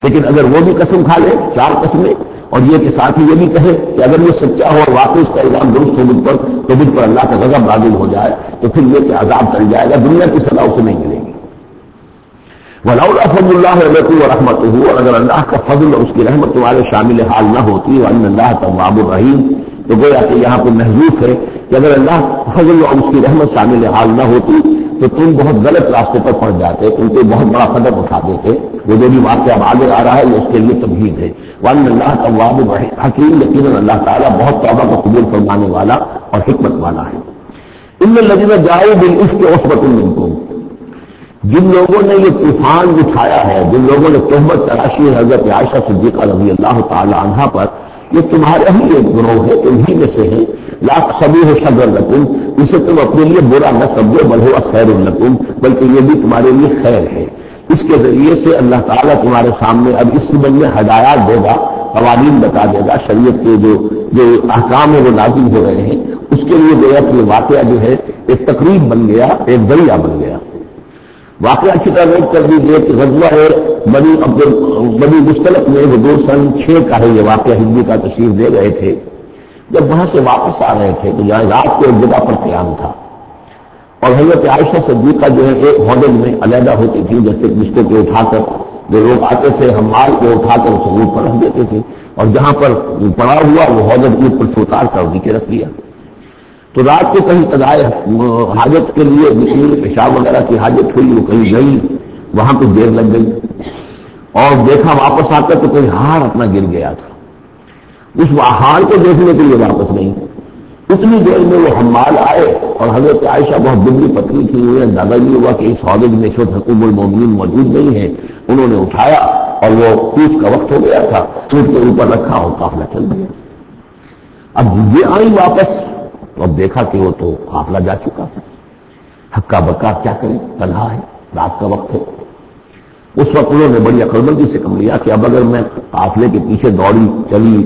لیکن اگر وہ بھی قسم کھا لے 4 قسمیں اور یہ کہ ساتھ ہی یہ بھی کہے کہ اگر یہ سچا ہو اور واقعی اس کا الزام درست ہو مجھ پر تو مجھ پر اللہ کا غضب نازل ہو جائے تو پھر یہ کہ عذاب ٹل جائے گا، دنیا کی سزا اسے نہیں ملے گی۔ وَلَوْلَا فَضْلُ اللَّهِ عَلَيْكُمْ وَرَحْمَتُهُ، اور اگر اللہ کا فضل اور اس کی رحمت تمہارے شامل حال نہ ہوتی وَإِنَّ اللَّهَ تَوَّابٌ رَحِيمٌ، تو گویا کہ یہاں پہ محذوف ہے کہ اگر اللہ فضل اور اس کی رحمت شامل حال نہ ہوتی تو تم بہت غلط راستے پر پڑ جاتے، تم کو بہت بڑا قدم اٹھا دیتے۔ وہ جو بھی واقعہ اب آگے آ رہا ہے یہ اس کے لیے تمہید ہے۔ وَأَنَّ اللَّهَ تَوَّابٌ حَكِيمٌ، یقیناً اللہ تعالیٰ بہت توبہ کو قبول فرمانے والا اور حکمت والا ہے۔ إِنَّ الَّذِينَ جَاءُوا بِالْإِفْكِ عُصْبَةٌ مِّنكُمْ، جن لوگوں نے یہ طوفان اٹھایا ہے، جن لوگوں نے تہمت تراشی ہے حضرت عائشہ صدیقہ رضی اللہ تعالی عنہا پر، یہ تمہارا ہی ایک گروہ ہے، تمہیں میں سے ہے۔ لا تحسبوه شرا لکم، اسے تم اپنے لیے برا نہ سمجھو، بل هو خیر لکم، بلکہ یہ بھی تمہارے لیے خیر ہے۔ اس کے ذریعے سے اللہ تعالیٰ تمہارے سامنے اب اس سبب میں ہدایات دے گا، قوانین بتا دے گا، شریعت کے جو احکام ہیں وہ نازل ہو رہے ہیں، اس کے لیے گویا کہ یہ واقعہ جو ہے ایک تقریب بن گیا، ایک ذریعہ بن گیا۔ واقعہ اچھی طرح نوٹ کر دیجیے کہ غزوہ ہے بنی مستلق میں حضور سن 6 کا ہے یہ واقعہ، ہجری کا تشریف دے گئے تھے۔ جب وہاں سے واپس آ رہے تھے تو یہاں رات کو ایک جگہ پر قیام تھا، اور حضرت عائشہ صدیقہ جو ہے ایک ہودج میں علیحدہ ہوتی تھی، جیسے رشتے کو اٹھا کر جو لوگ آتے تھے حمال کو اٹھا کر اسے اونٹ پر رکھ دیتے تھے، اور جہاں پر پڑا ہوا وہ ہودج اونٹ پر سے اتار کر نیچے رکھ لیا۔ تو رات کو کہیں قضائے حاجت کے لیے نکلی، پیشاب وغیرہ کی حاجت ہوئی، وہ کہیں گئی، وہاں پہ دیر لگ گئی، اور دیکھا واپس آ کر تو کہیں ہار اپنا گر گیا تھا۔ اس ہار کو دیکھنے کے لیے واپس نہیں، اتنی دیر میں وہ حمال آئے، اور حضرت عائشہ بہت دبلی پتلی تھی، انہیں اندازہ نہیں ہوا کہ اس ہودج میں چھوٹ ام المومنین موجود نہیں ہے۔ انہوں نے اٹھایا اور وہ کوچ کا وقت ہو گیا تھا، اونٹ کے اوپر رکھا اور قافلہ چل گیا۔ اب یہ آئی واپس، اب دیکھا کہ وہ تو قافلہ جا چکا ہے، ہکا بکا کیا کریں، تنہا ہے، رات کا وقت ہے۔ اس وقت انہوں نے بڑی عقل مندی سے کم لیا کہ اب اگر میں قافلے کے پیچھے دوڑی چلی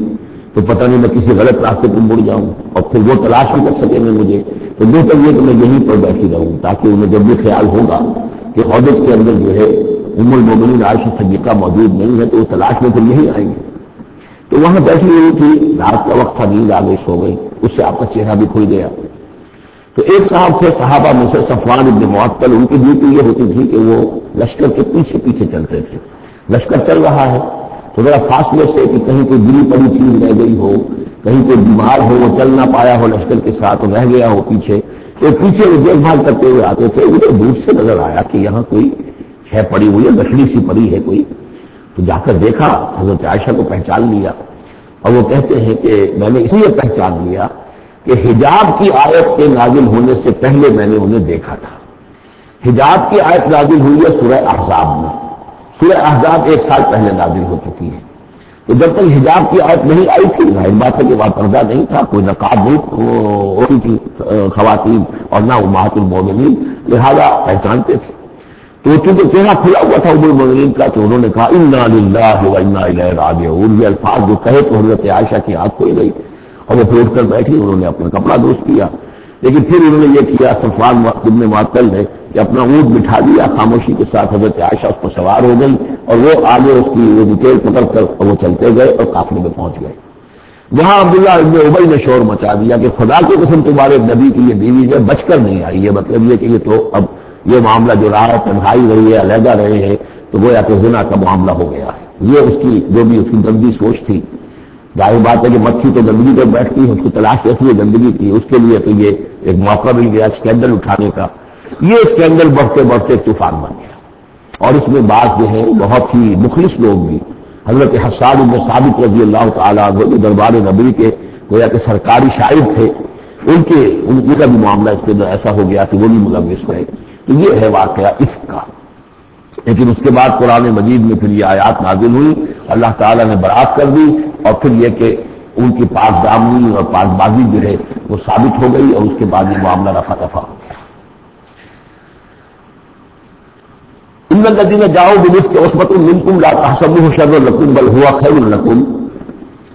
تو پتہ نہیں میں کسی غلط راستے پر مڑ جاؤں اور پھر وہ تلاش بھی کر سکیں گے مجھے، تو بہتر یہ کہ میں یہیں پر بیٹھی رہوں، تاکہ انہیں جب بھی خیال ہوگا کہ ہودج کے اندر جو ہے ام المومنین عائشہ صدیقہ موجود نہیں ہے تو وہ تلاش میں پھر یہی آئیں گے۔ تو وہاں بیٹھی ہوئی تھی، رات کا وقت تھا، نیند آ گئی، سو گئی، اس سے آپ کا چہرہ بھی کھل گیا۔ تو ایک صاحب تھے صحابہ میں سے صفوان ابن معطل، ان کی ڈیوٹی یہ ہوتی تھی کہ وہ لشکر کے پیچھے پیچھے چلتے تھے۔ لشکر چل رہا ہے تو ذرا فاصلے سے کہ کہیں کوئی گری پڑی چیز رہ گئی ہو، کہیں کوئی بیمار ہو، وہ چل نہ پایا ہو لشکر کے ساتھ، رہ گیا ہو پیچھے، تو پیچھے وہ دیکھ بھال کرتے ہوئے آتے تھے۔ انہیں دور سے نظر آیا کہ یہاں کوئی ہے پڑی ہوئی ہے، گٹھڑی سی پڑی ہے کوئی، تو جا کر دیکھا، حضرت عائشہ کو پہچان لیا، اور وہ کہتے ہیں کہ میں نے اس لیے پہچان لیا کہ حجاب کی آیت کے نازل ہونے سے پہلے میں نے انہیں دیکھا تھا۔ حجاب کی آیت نازل ہوئی ہے سورہ احزاب میں، سورہ احزاب 1 سال پہلے نازل ہو چکی ہے، تو جب تک حجاب کی آیت نہیں آئی تھی، ظاہر بات ہے کہ وہاں پردہ نہیں تھا، کوئی نقاب نہیں ہوتی تھی خواتین اور نہ امہات المومنین، لہذا پہچانتے تھے۔ تو چونکہ چہرہ کھلا ہوا تھا ام المومنین کا، تو انہوں نے کہا انا للہ و انا الیہ راجعون، یہ الفاظ جو کہے تو حضرت عائشہ کی آنکھ کھل گئی، اور وہ پھر اٹھ کر بیٹھی، انہوں نے اپنا کپڑا درست کیا، لیکن پھر انہوں نے یہ کیا صفوان ابن معطل نے کہ اپنا اونٹ بٹھا دیا خاموشی کے ساتھ، حضرت عائشہ اس پر سوار ہو گئی، اور وہ آگے اس کی وہ ڈیٹیل پکڑ کر وہ چلتے گئے اور قافلے میں پہنچ گئے۔ وہاں عبداللہ ابن ابی نے شور مچا دیا کہ خدا کی قسم تمہارے نبی کی یہ بیوی جو بچ کر نہیں آئی ہے، مطلب یہ کہ یہ تو اب یہ معاملہ جو رہا ہے، تنہائی رہی ہے، علیحدہ رہے ہیں، تو گویا کہ زنا کا معاملہ ہو گیا ہے۔ یہ اس کی جو بھی اس کی گندی سوچ تھی، ظاہر بات ہے کہ مکھی تو گندگی پر بیٹھتی ہے، اس کو تلاش رہتی ہے گندگی کی، اس کے لیے تو یہ ایک موقع مل گیا اسکینڈل اٹھانے کا۔ یہ اسکینڈل بڑھتے بڑھتے طوفان بن گیا، اور اس میں بعض جو ہے بہت ہی مخلص لوگ بھی، حضرت حسان بن ثابت رضی اللہ تعالیٰ عنہ دربار نبی کے گویا کہ سرکاری شاعر تھے، ان کا بھی معاملہ اس کے اندر ایسا ہو گیا کہ وہ بھی ملوث ہوئے۔ تو یہ ہے واقعہ افک کا۔ لیکن اس کے بعد قرآن مجید میں پھر یہ آیات نازل ہوئی، اللہ تعالیٰ نے برات کر دی، اور پھر یہ کہ ان کی پاک دامنی اور پاک بازی جو ہے وہ ثابت ہو گئی، اور اس کے بعد یہ معاملہ رفع دفع ہو گیا۔ ان الذين جاءوا بالإفك عصبة منكم لا تحسبوه شرا لكم بل هو خير لكم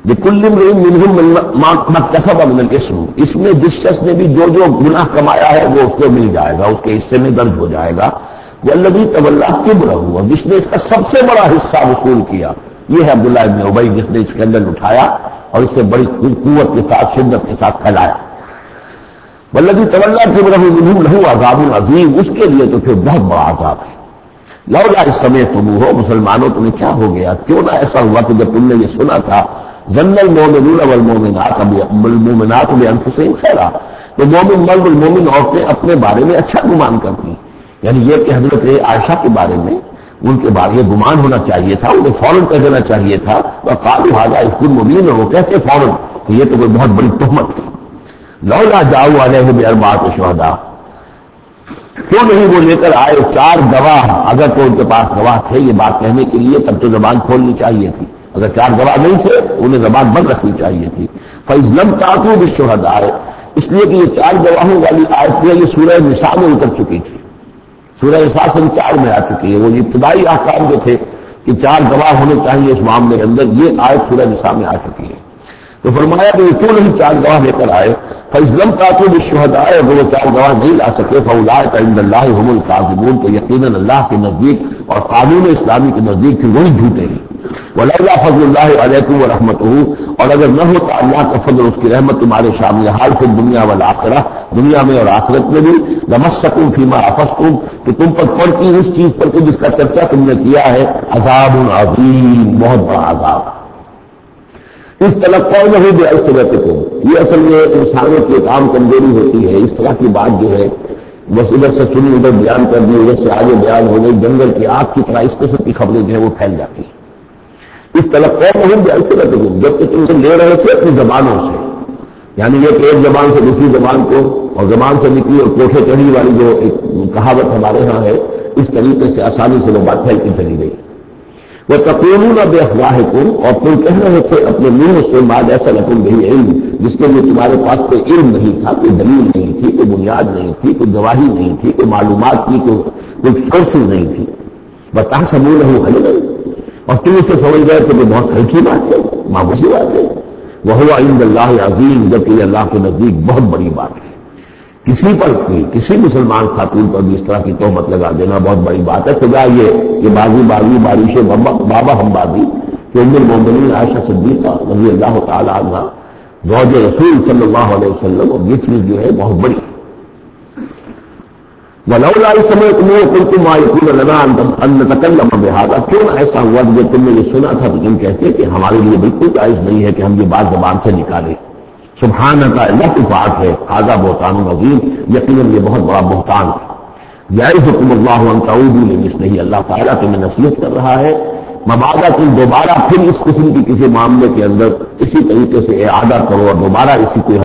لكل امرئ منهم ما اكتسب من الإثم، اس میں جس شخص نے بھی جو جو گناہ کمایا ہے وہ اس کو مل جائے گا، اس کے حصے میں درج ہو جائے گا۔ والذی تولی کبرہ، اور جس نے اس کا سب سے بڑا حصہ وصول کیا، یہ ہے عبداللہ ابن ابی، جس نے اسکینڈل اٹھایا اور اسے بڑی قوت کے ساتھ، شدت کے ساتھ پھیلایا۔ والذی تولی کبرہ منہم لہ عذاب عظیم، اس کے لیے تو پھر بہت بڑا عذاب ہے۔ لولا اذ سمعتموہ، مسلمانوں تمہیں کیا ہو گیا، کیوں نہ ایسا ہوا کہ جب تم نے یہ سنا تھا، ظن المؤمنون والمؤمنات بانفسہم خیرا، تو مومن مرد اور مومن عورتیں اپنے بارے میں اچھا گمان کرتی، یعنی یہ کہ حضرت عائشہ کے بارے میں ان کے بارے میں گمان ہونا چاہیے تھا، انہیں فوراً کہہ دینا چاہیے تھا، وقالوا ھذا افک مبین، وہ کہتے فوراً کہ یہ تو کوئی بہت بڑی تہمت ہے۔ لولا جاؤ علیہ باربعۃ شہداء، کیوں نہیں وہ لے کر آئے 4 گواہ، اگر تو ان کے پاس گواہ تھے یہ بات کہنے کے لیے تب تو زبان کھولنی چاہیے تھی، اگر 4 گواہ نہیں تھے انہیں زبان بند رکھنی چاہیے تھی۔ فَإِذْ لَمْ تَأْتُوا بِالشُّهَدَاءِ، اس لیے کہ یہ 4 گواہوں والی آیت یہ سورہ نساء میں اتر چکی تھی، سورہ نساء سے 4 میں آ چکی ہے، وہ ابتدائی احکام جو تھے کہ 4 گواہ ہونے چاہیے اس معاملے کے اندر، یہ آیت سورہ نساء میں آ چکی ہے۔ تو فرمایا کہ کیوں نہیں 4 گواہ لے کر آئے، فَإِذْ لَمْ تَأْتُوا بِالشُّهَدَاءِ، اگر وہ 4 گواہ نہیں لا سکے، فَأُولَٰئِکَ عِندَ اللَّهِ هُمُ الْكَاذِبُونَ، تو یقیناً اللہ کے نزدیک اور قانون اسلامی کے نزدیک پھر وہی جھوٹے ہیں۔ وَلَوْلَا فَضْلُ اللَّهِ عَلَيْكُمْ وَرَحْمَتُهُ، اور اگر نہ ہوتا اللہ کا فضل، اس کی رحمت تمہارے شامل حال فی الدنیا والآخرہ، دنیا میں اور آخرت میں بھی، لَمَسَّكُمْ فِيمَا أَفَضْتُمْ، کہ تم پر پڑتی اس چیز پر کہ جس کا چرچا تم نے کیا ہے، عذاب عظیم، بہت بڑا عذاب۔ اس تلقونہ بألسنتکم، یہ اصل میں انسانوں کی ایک عام کمزوری ہوتی ہے، اس طرح کی بات جو ہے بس ادھر سے سنی ادھر بیان کر دی، ادھر سے آگے بیان ہو گئی، جنگل کی آگ کی طرح اس قسم کی خبریں جو ہے وہ پھیل جاتی ہیں۔ اس تلقونہ بألسنتکم، جب کہ تم سے لے رہے تھے اپنی زبانوں سے، یعنی یہ کہ ایک زبان سے دوسری زبان کو، اور زبان سے نکلی اور کوٹھے چڑھی والی جو ایک کہاوت ہمارے ہاں ہے، اس طریقے سے آسانی سے وہ بات پھیلتی چلی گئی۔ وَتَقُولُونَ بِأَفْوَاهِكُمْ، اور تم کہہ رہے تھے اپنے منہ سے مَا لَيْسَ لَكُمْ بِهِ عِلْم، جس کے لیے تمہارے پاس کوئی علم نہیں تھا، کوئی دلیل نہیں تھی، کوئی بنیاد نہیں تھی، کوئی گواہی نہیں تھی، کوئی معلومات کی کوئی سورسز نہیں تھی۔ وَتَحْسَبُونَهُ هَيِّنًا، اور تم اسے سمجھ گئے تھے کہ بہت ہلکی بات ہے، معمولی بات ہے۔ وَهُوَ عِندَ اللَّهِ عَظِيمٌ، جبکہ یہ اللہ کے نزدیک بہت بڑی بات ہے۔ کسی پر بھی، کسی مسلمان خاتون پر بھی اس طرح کی تہمت لگا دینا بہت بڑی بات ہے۔ خدا یہ بازی بارش بابا ہم بازی کہ ام المومنین عائشہ صدیقہ رضی اللہ تعالی عنہ زوج رسول صلی اللہ علیہ وسلم، اور یہ چیز جو ہے بہت بڑی۔ وَلَوْلَا إِذْ سَمِعْتُمُوهُ قُلْتُم مَّا يَكُونُ لَنَا أَن نَّتَكَلَّمَ بِهَٰذَا، کیوں نہ ایسا ہوا کہ جب تم نے یہ سنا تھا تو تم کہتے کہ ہمارے لیے بالکل جائز نہیں ہے کہ ہم یہ بات زبان سے نکالیں۔ سبحانک، اللہ کی پاک ہے، ھذا بہتان عظیم، یقیناً یہ بہت بڑا بہتان ہے۔ یعظکم اللہ ان تعودوا لمثلہ، اللہ تعالیٰ تمہیں نصیحت کر رہا ہے مبادا تم دوبارہ پھر اس قسم کی کسی معاملے کے اندر اسی طریقے سے اعادہ کرو اور دوبارہ اسی کو